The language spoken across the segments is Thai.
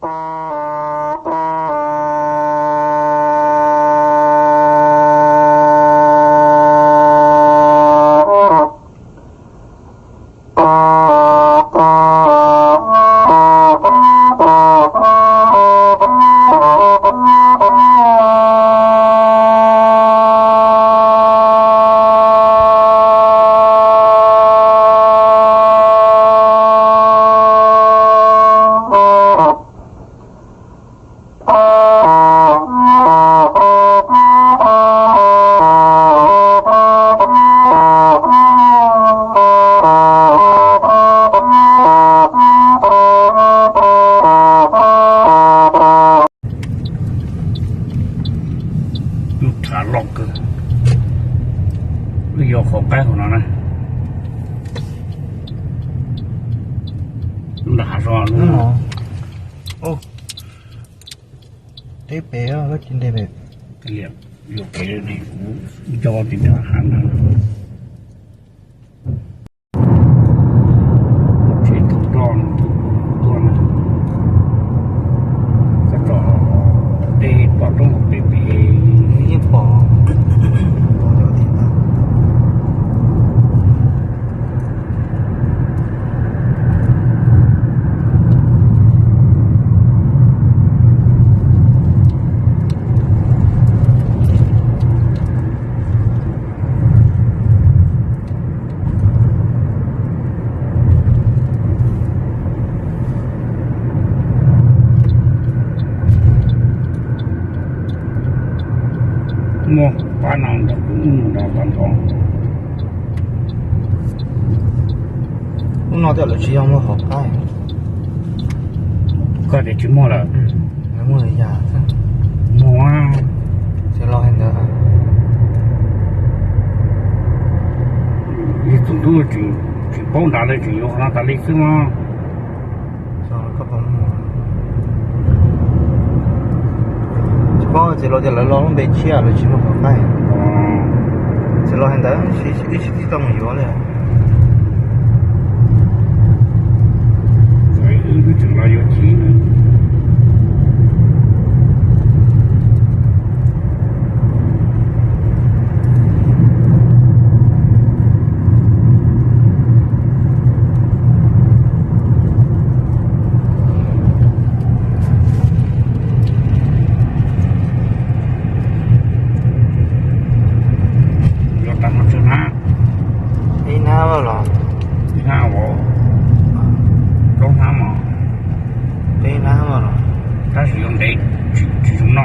ขาล็อกเกอร์ไม่ยอมของใกล้ของเรานะด่าร้อนเลยโอ้ได้เป๋อแล้วกินได้แบบเรียบอยู่เกลือนี่ยอติดอาหารนะเช็ดทุกตอนตัวนะก็ต่อเตะปอดต้องเปเปนี่ปอเดี๋ยวติดตามโม่ป้าน้องดอกดอกตอนทอง弄掉了吃羊肉好看ก็เด็กชิมโม่ละแล้วมือยาโม่จะรอให้เด้ออีตุ้งตุ้งจึงป้องด่าเลยจึงยกหน้าตาเล็กขึ้นมาสองก็ผม包这老的来老龙被切了，起码好看。这老现在是当药了。所以就整了有钱呢。他是用这种脑，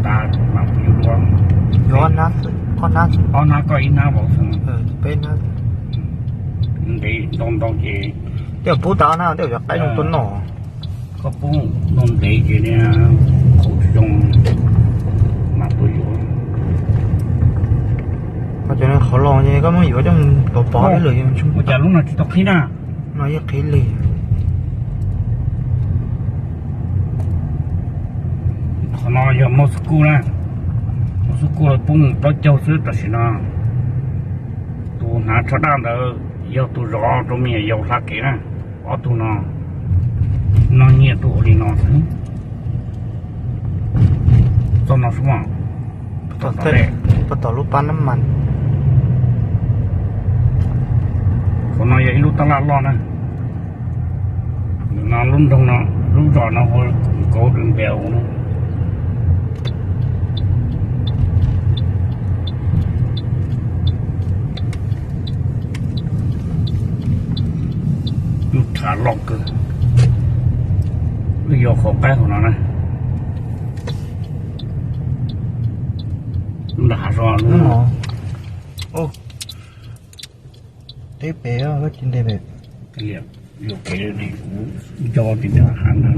打嘛不有多。有拿子，好拿子。哦，那个一拿不分。被拿。用这弄到这。这不打那，这就摆用蹲脑。个不弄这些呢，口中嘛不有。我觉得好老呢，根本有种薄的เลย我家弄了知道开呢。那也可以เลย可能要没事故了，没事故了，不到教室这些呢，都拿车单的要都绕着面要啥给呢，我都呢，那你都里那是，做那什么？不到路搬น้ำมัน可能也一路到那老呢，那路中呢，路上那会高中标呢。ขาล็อกเกอร์ไม่ยอมของใกล้ของเรานะด่าร้อนเลยโอ้ได้เป๋อแล้วกินได้แบบเรียบอยู่เกลือนี่ยอติดอาหารนะ